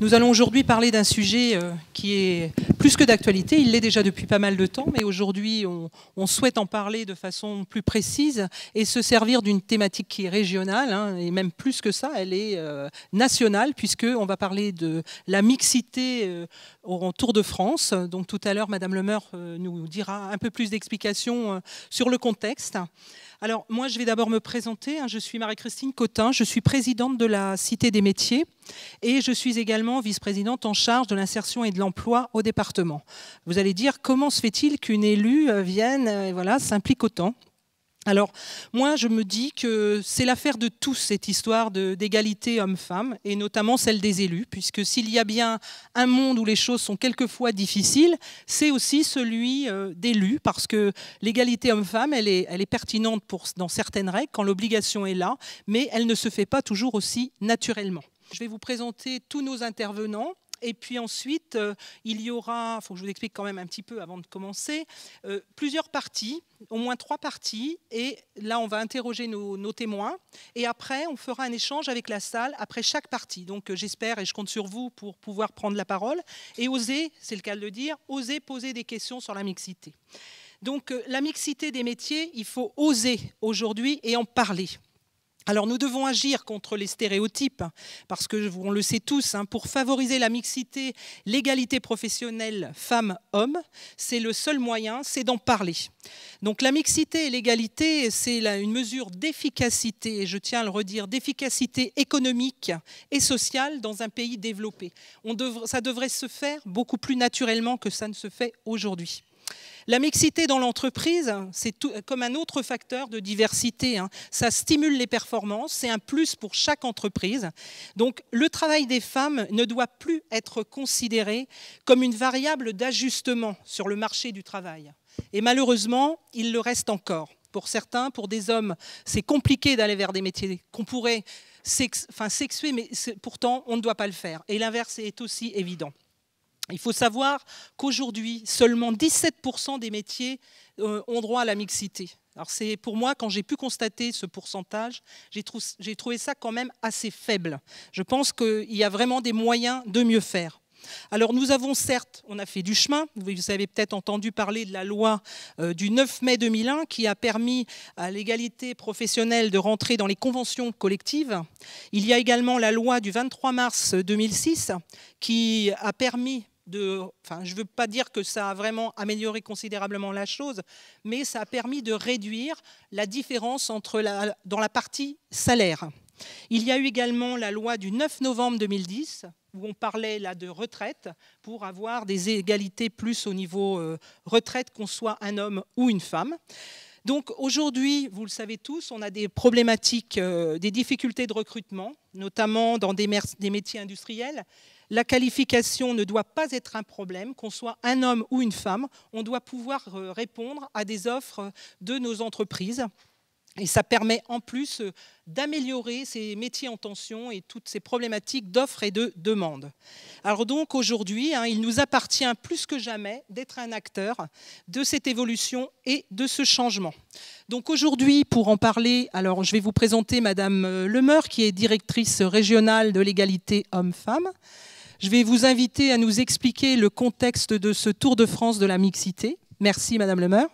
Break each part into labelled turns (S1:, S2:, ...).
S1: Nous allons aujourd'hui parler d'un sujet qui est plus que d'actualité. Il l'est déjà depuis pas mal de temps, mais aujourd'hui, on souhaite en parler de façon plus précise et se servir d'une thématique qui est régionale, hein, et même plus que ça, elle est nationale, puisqu'on va parler de la mixité au Tour de France. Donc tout à l'heure, Madame Le Meur nous dira un peu plus d'explications sur le contexte. Alors, moi, je vais d'abord me présenter. Je suis Marie-Christine Cotin, je suis présidente de la Cité des métiers et je suis également vice-présidente en charge de l'insertion et de l'emploi au département. Vous allez dire, comment se fait-il qu'une élue vienne s'implique autant ? Alors, moi, je me dis que c'est l'affaire de tous, cette histoire d'égalité homme-femme, et notamment celle des élus, puisque s'il y a bien un monde où les choses sont quelquefois difficiles, c'est aussi celui d'élus, parce que l'égalité homme-femme, elle est pertinente dans certaines règles, quand l'obligation est là, mais elle ne se fait pas toujours aussi naturellement. Je vais vous présenter tous nos intervenants. Et puis ensuite, il y aura, il faut que je vous explique quand même un petit peu avant de commencer, plusieurs parties, au moins 3 parties. Et là, on va interroger nos témoins. Et après, on fera un échange avec la salle après chaque partie. Donc j'espère et je compte sur vous pour pouvoir prendre la parole et oser, c'est le cas de le dire, oser poser des questions sur la mixité. Donc la mixité des métiers, il faut oser aujourd'hui et en parler. Alors nous devons agir contre les stéréotypes, parce que on le sait tous, pour favoriser la mixité, l'égalité professionnelle femmes-hommes, c'est le seul moyen, c'est d'en parler. Donc la mixité et l'égalité, c'est une mesure d'efficacité, et je tiens à le redire, d'efficacité économique et sociale dans un pays développé. Ça devrait se faire beaucoup plus naturellement que ça ne se fait aujourd'hui. La mixité dans l'entreprise, c'est comme un autre facteur de diversité. Ça stimule les performances, c'est un plus pour chaque entreprise. Donc le travail des femmes ne doit plus être considéré comme une variable d'ajustement sur le marché du travail. Et malheureusement, il le reste encore. Pour certains, pour des hommes, c'est compliqué d'aller vers des métiers qu'on pourrait sexuer, mais pourtant on ne doit pas le faire. Et l'inverse est aussi évident. Il faut savoir qu'aujourd'hui, seulement 17% des métiers ont droit à la mixité. Alors c'est pour moi, quand j'ai pu constater ce pourcentage, j'ai trouvé ça quand même assez faible. Je pense qu'il y a vraiment des moyens de mieux faire. Alors nous avons certes, on a fait du chemin, vous avez peut-être entendu parler de la loi du 9 mai 2001 qui a permis à l'égalité professionnelle de rentrer dans les conventions collectives. Il y a également la loi du 23 mars 2006 qui a permis je ne veux pas dire que ça a vraiment amélioré considérablement la chose, mais ça a permis de réduire la différence dans la partie salaire. Il y a eu également la loi du 9 novembre 2010, où on parlait là de retraite, pour avoir des égalités plus au niveau retraite, qu'on soit un homme ou une femme. Donc aujourd'hui, vous le savez tous, on a des problématiques, des difficultés de recrutement, notamment dans des métiers industriels. La qualification ne doit pas être un problème, qu'on soit un homme ou une femme. On doit pouvoir répondre à des offres de nos entreprises. Et ça permet en plus d'améliorer ces métiers en tension et toutes ces problématiques d'offres et de demandes. Alors donc aujourd'hui, il nous appartient plus que jamais d'être un acteur de cette évolution et de ce changement. Donc aujourd'hui, pour en parler, alors je vais vous présenter Madame Le Meur, qui est directrice régionale de l'égalité homme-femme. Je vais vous inviter à nous expliquer le contexte de ce Tour de France de la mixité. Merci Madame Le Meur.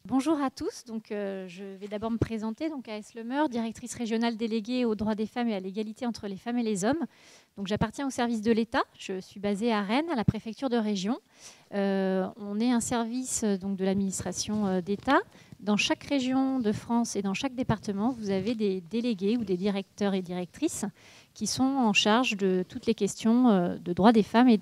S2: Bonjour à tous, je vais d'abord me présenter, A.S. Le Meur, directrice régionale déléguée aux droits des femmes et à l'égalité entre les femmes et les hommes. J'appartiens au service de l'État, je suis basée à Rennes, à la préfecture de région. On est un service de l'administration d'État. Dans chaque région de France et dans chaque département, vous avez des délégués ou des directeurs et directrices qui sont en charge de toutes les questions de droits des femmes et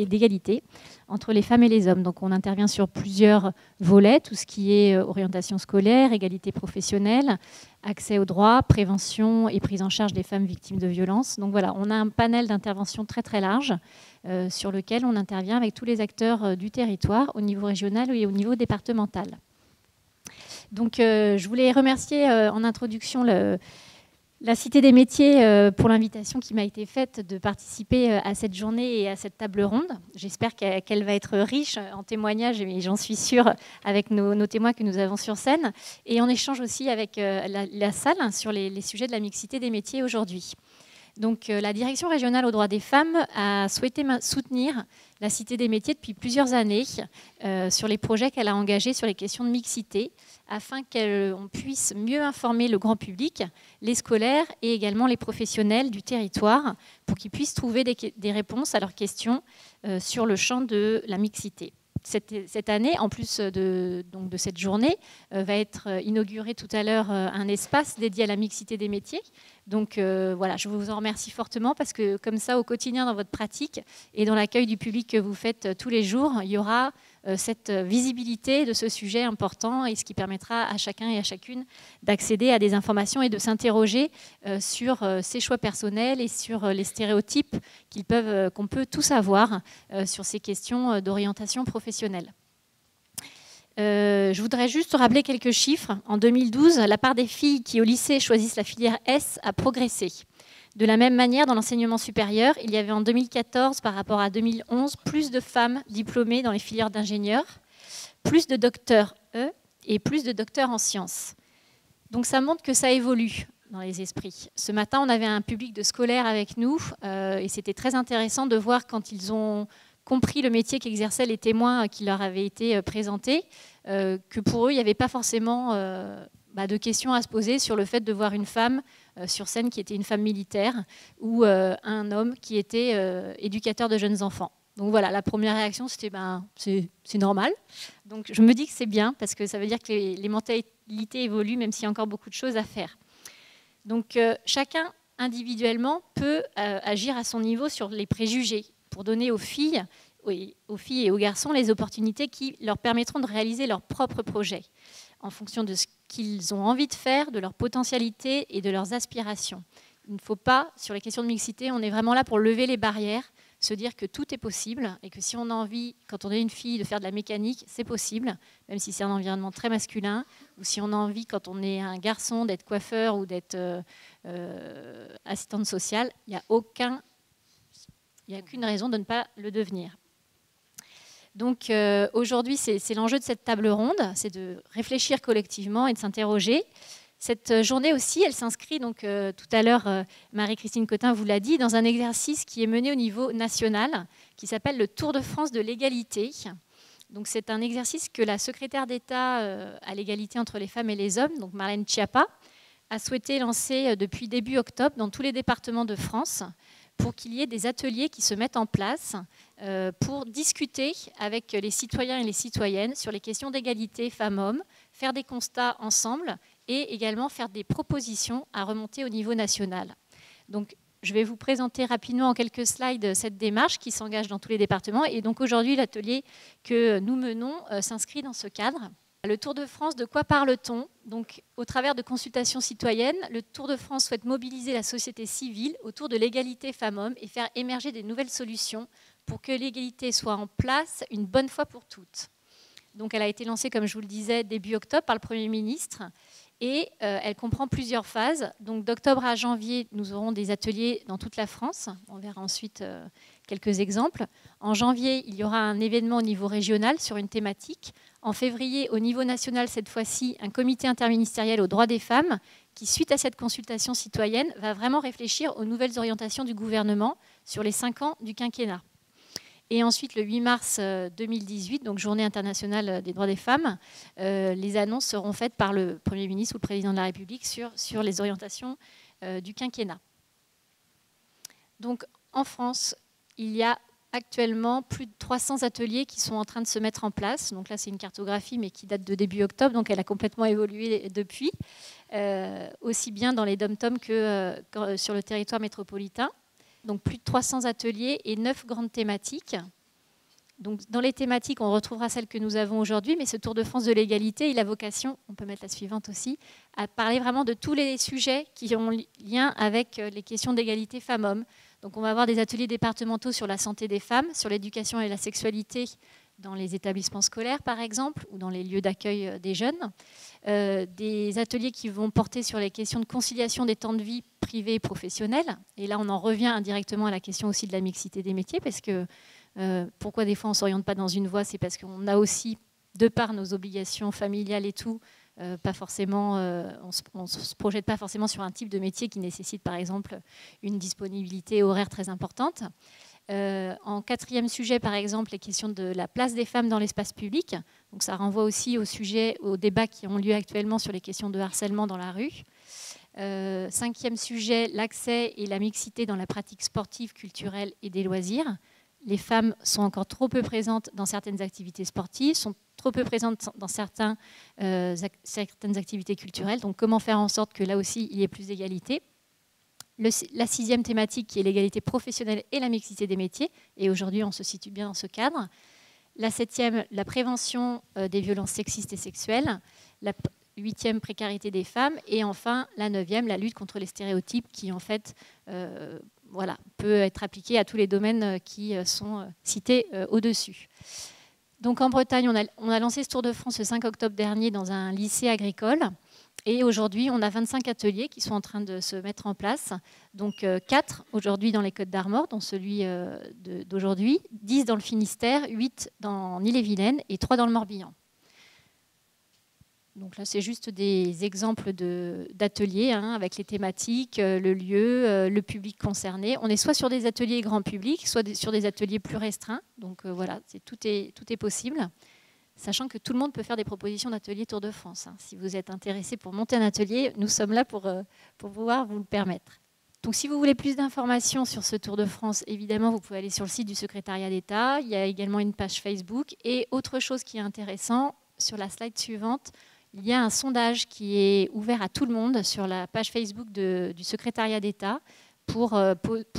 S2: d'égalité entre les femmes et les hommes. Donc on intervient sur plusieurs volets, tout ce qui est orientation scolaire, égalité professionnelle, accès aux droits, prévention et prise en charge des femmes victimes de violences. Donc voilà, on a un panel d'intervention très très large sur lequel on intervient avec tous les acteurs du territoire au niveau régional et au niveau départemental. Donc je voulais remercier en introduction la Cité des métiers pour l'invitation qui m'a été faite de participer à cette journée et à cette table ronde. J'espère qu'elle va être riche en témoignages, et j'en suis sûre avec nos témoins que nous avons sur scène, et en échange aussi avec la salle sur les sujets de la mixité des métiers aujourd'hui. Donc, la Direction régionale aux droits des femmes a souhaité soutenir la Cité des métiers depuis plusieurs années sur les projets qu'elle a engagés sur les questions de mixité, afin qu'on puisse mieux informer le grand public, les scolaires et également les professionnels du territoire, pour qu'ils puissent trouver des réponses à leurs questions sur le champ de la mixité. Cette année, en plus de cette journée, va être inauguré tout à l'heure un espace dédié à la mixité des métiers. Donc voilà, je vous en remercie fortement parce que comme ça, au quotidien dans votre pratique et dans l'accueil du public que vous faites tous les jours, il y aura cette visibilité de ce sujet important et ce qui permettra à chacun et à chacune d'accéder à des informations et de s'interroger sur ses choix personnels et sur les stéréotypes qu'on peut tous avoir sur ces questions d'orientation professionnelle. Je voudrais juste rappeler quelques chiffres. En 2012, la part des filles qui au lycée choisissent la filière S a progressé. De la même manière, dans l'enseignement supérieur, il y avait en 2014 par rapport à 2011 plus de femmes diplômées dans les filières d'ingénieurs, plus de docteurs E et plus de docteurs en sciences. Donc ça montre que ça évolue dans les esprits. Ce matin, on avait un public de scolaires avec nous et c'était très intéressant de voir quand ils ont compris le métier qu'exerçaient les témoins qui leur avaient été présentés, que pour eux, il n'y avait pas forcément de questions à se poser sur le fait de voir une femme sur scène qui était une femme militaire ou un homme qui était éducateur de jeunes enfants. Donc voilà, la première réaction, c'était c'est normal. Donc je me dis que c'est bien parce que ça veut dire que les mentalités évoluent, même s'il y a encore beaucoup de choses à faire. Donc chacun individuellement peut agir à son niveau sur les préjugés pour donner aux filles et aux garçons les opportunités qui leur permettront de réaliser leurs propres projets en fonction de ce qu'ils ont envie de faire, de leur potentialité et de leurs aspirations. Il ne faut pas, sur les questions de mixité, on est vraiment là pour lever les barrières, se dire que tout est possible et que si on a envie, quand on est une fille, de faire de la mécanique, c'est possible, même si c'est un environnement très masculin, ou si on a envie, quand on est un garçon, d'être coiffeur ou d'être assistante sociale, il n'y a aucune raison de ne pas le devenir. Donc aujourd'hui, c'est l'enjeu de cette table ronde, c'est de réfléchir collectivement et de s'interroger. Cette journée aussi, elle s'inscrit, donc tout à l'heure, Marie-Christine Cotin vous l'a dit, dans un exercice qui est mené au niveau national, qui s'appelle le Tour de France de l'égalité. Donc c'est un exercice que la secrétaire d'État à l'égalité entre les femmes et les hommes, donc Marlène Schiappa, a souhaité lancer depuis début octobre dans tous les départements de France, pour qu'il y ait des ateliers qui se mettent en place pour discuter avec les citoyens et les citoyennes sur les questions d'égalité femmes-hommes, faire des constats ensemble et également faire des propositions à remonter au niveau national. Donc, je vais vous présenter rapidement en quelques slides cette démarche qui s'engage dans tous les départements. Et donc aujourd'hui, l'atelier que nous menons s'inscrit dans ce cadre. Le Tour de France, de quoi parle-t-on? Donc, au travers de consultations citoyennes, le Tour de France souhaite mobiliser la société civile autour de l'égalité femmes-hommes et faire émerger des nouvelles solutions pour que l'égalité soit en place une bonne fois pour toutes. Donc, elle a été lancée, comme je vous le disais, début octobre par le Premier ministre et elle comprend plusieurs phases. Donc, d'octobre à janvier, nous aurons des ateliers dans toute la France. On verra ensuite quelques exemples. En janvier, il y aura un événement au niveau régional sur une thématique. En février, au niveau national, cette fois-ci, un comité interministériel aux droits des femmes qui, suite à cette consultation citoyenne, va vraiment réfléchir aux nouvelles orientations du gouvernement sur les 5 ans du quinquennat. Et ensuite, le 8 mars 2018, donc Journée internationale des droits des femmes, les annonces seront faites par le Premier ministre ou le Président de la République sur les orientations du quinquennat. Donc, en France, il y a actuellement plus de 300 ateliers qui sont en train de se mettre en place. Donc là, c'est une cartographie, mais qui date de début octobre, donc elle a complètement évolué depuis, aussi bien dans les dom-toms que sur le territoire métropolitain. Donc plus de 300 ateliers et 9 grandes thématiques. Donc dans les thématiques, on retrouvera celles que nous avons aujourd'hui, mais ce Tour de France de l'égalité, il a vocation, on peut mettre la suivante aussi, à parler vraiment de tous les sujets qui ont lien avec les questions d'égalité femmes-hommes. Donc on va avoir des ateliers départementaux sur la santé des femmes, sur l'éducation et la sexualité dans les établissements scolaires par exemple, ou dans les lieux d'accueil des jeunes. Des ateliers qui vont porter sur les questions de conciliation des temps de vie privés et professionnels. Et là on en revient indirectement à la question aussi de la mixité des métiers, parce que pourquoi des fois on ne s'oriente pas dans une voie, c'est parce qu'on a aussi, de par nos obligations familiales et tout, pas forcément, on ne se projette pas forcément sur un type de métier qui nécessite par exemple une disponibilité horaire très importante. En quatrième sujet, par exemple, les questions de la place des femmes dans l'espace public. Donc ça renvoie aussi aux débats qui ont lieu actuellement sur les questions de harcèlement dans la rue. Cinquième sujet, l'accès et la mixité dans la pratique sportive, culturelle et des loisirs. Les femmes sont encore trop peu présentes dans certaines activités sportives, sont trop peu présentes dans certaines activités culturelles. Donc comment faire en sorte que là aussi, il y ait plus d'égalité ? La sixième thématique qui est l'égalité professionnelle et la mixité des métiers. Et aujourd'hui, on se situe bien dans ce cadre. La septième, la prévention des violences sexistes et sexuelles. La huitième, précarité des femmes. Et enfin, la neuvième, la lutte contre les stéréotypes qui, en fait, peut être appliquée à tous les domaines qui sont cités au-dessus. Donc en Bretagne, on a lancé ce Tour de France le 5 octobre dernier dans un lycée agricole. Et aujourd'hui, on a 25 ateliers qui sont en train de se mettre en place. Donc 4 aujourd'hui dans les Côtes-d'Armor, dont celui d'aujourd'hui, 10 dans le Finistère, 8 en Ille-et-Vilaine et 3 dans le Morbihan. Donc là, c'est juste des exemples d'ateliers avec les thématiques, le lieu, le public concerné. On est soit sur des ateliers grand public, soit sur des ateliers plus restreints. Donc voilà, tout est possible. Sachant que tout le monde peut faire des propositions d'ateliers Tour de France. Si vous êtes intéressé pour monter un atelier, nous sommes là pour pouvoir vous le permettre. Donc si vous voulez plus d'informations sur ce Tour de France, évidemment, vous pouvez aller sur le site du secrétariat d'État. Il y a également une page Facebook. Et autre chose qui est intéressant, sur la slide suivante, il y a un sondage qui est ouvert à tout le monde sur la page Facebook du secrétariat d'État pour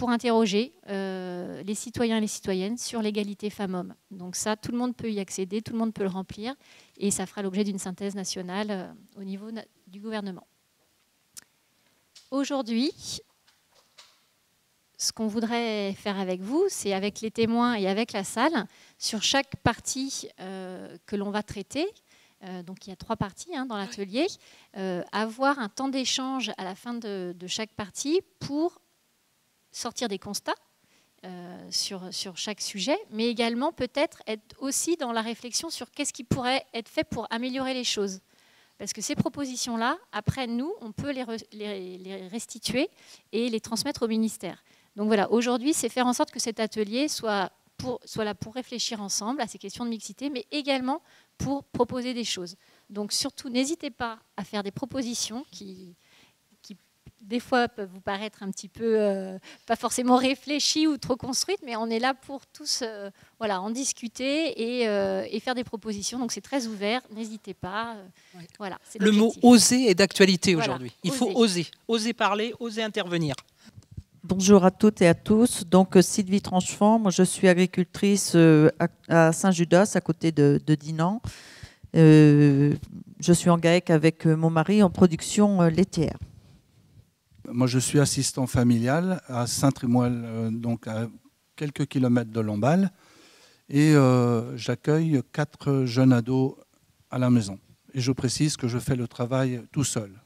S2: interroger les citoyens et les citoyennes sur l'égalité femmes-hommes. Donc ça, tout le monde peut y accéder, tout le monde peut le remplir, et ça fera l'objet d'une synthèse nationale au niveau du gouvernement. Aujourd'hui, ce qu'on voudrait faire avec vous, c'est avec les témoins et avec la salle, sur chaque partie que l'on va traiter, donc il y a 3 parties dans l'atelier, avoir un temps d'échange à la fin de chaque partie pour sortir des constats sur chaque sujet, mais également peut-être être aussi dans la réflexion sur qu'est-ce qui pourrait être fait pour améliorer les choses. Parce que ces propositions-là, après nous, on peut les restituer et les transmettre au ministère. Donc voilà, aujourd'hui, c'est faire en sorte que cet atelier soit là pour réfléchir ensemble à ces questions de mixité, mais également pour proposer des choses. Donc surtout, n'hésitez pas à faire des propositions qui des fois peuvent vous paraître un petit peu pas forcément réfléchies ou trop construites, mais on est là pour tous en discuter et faire des propositions. Donc c'est très ouvert, n'hésitez pas. Voilà,
S1: le mot oser est d'actualité aujourd'hui. Il faut oser parler, oser intervenir.
S3: Bonjour à toutes et à tous. Donc Sylvie Tranchefant, moi je suis agricultrice à Saint-Judas, à côté de Dinan. Je suis en GAEC avec mon mari en production laitière.
S4: Moi, je suis assistant familial à Saint-Trimoil, donc à quelques kilomètres de Lamballe. Et j'accueille 4 jeunes ados à la maison. Et je précise que je fais le travail tout seul.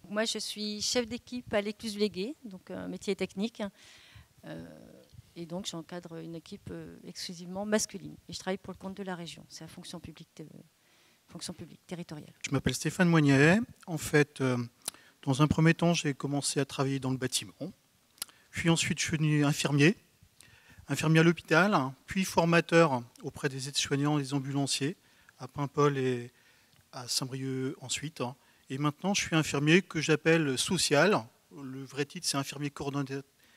S5: Moi, je suis chef d'équipe à l'Écluse du Légué, donc un métier technique. Et donc, j'encadre une équipe exclusivement masculine. Et je travaille pour le compte de la région. C'est la fonction publique territoriale.
S6: Je m'appelle Stéphane Moignet. En fait, dans un premier temps, j'ai commencé à travailler dans le bâtiment. Puis ensuite, je suis devenu infirmier à l'hôpital, puis formateur auprès des aides-soignants et des ambulanciers à Paimpol et à Saint-Brieuc ensuite. Et maintenant, je suis infirmier que j'appelle social. Le vrai titre, c'est infirmier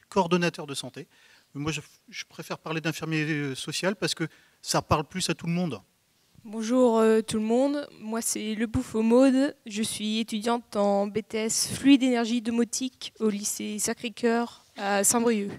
S6: coordonnateur de santé. Mais moi, je préfère parler d'infirmier social parce que ça parle plus à tout le monde.
S7: Bonjour tout le monde, moi c'est Le Bouffo Maude, je suis étudiante en BTS Fluide Énergie Domotique au lycée Sacré-Cœur à Saint-Brieuc.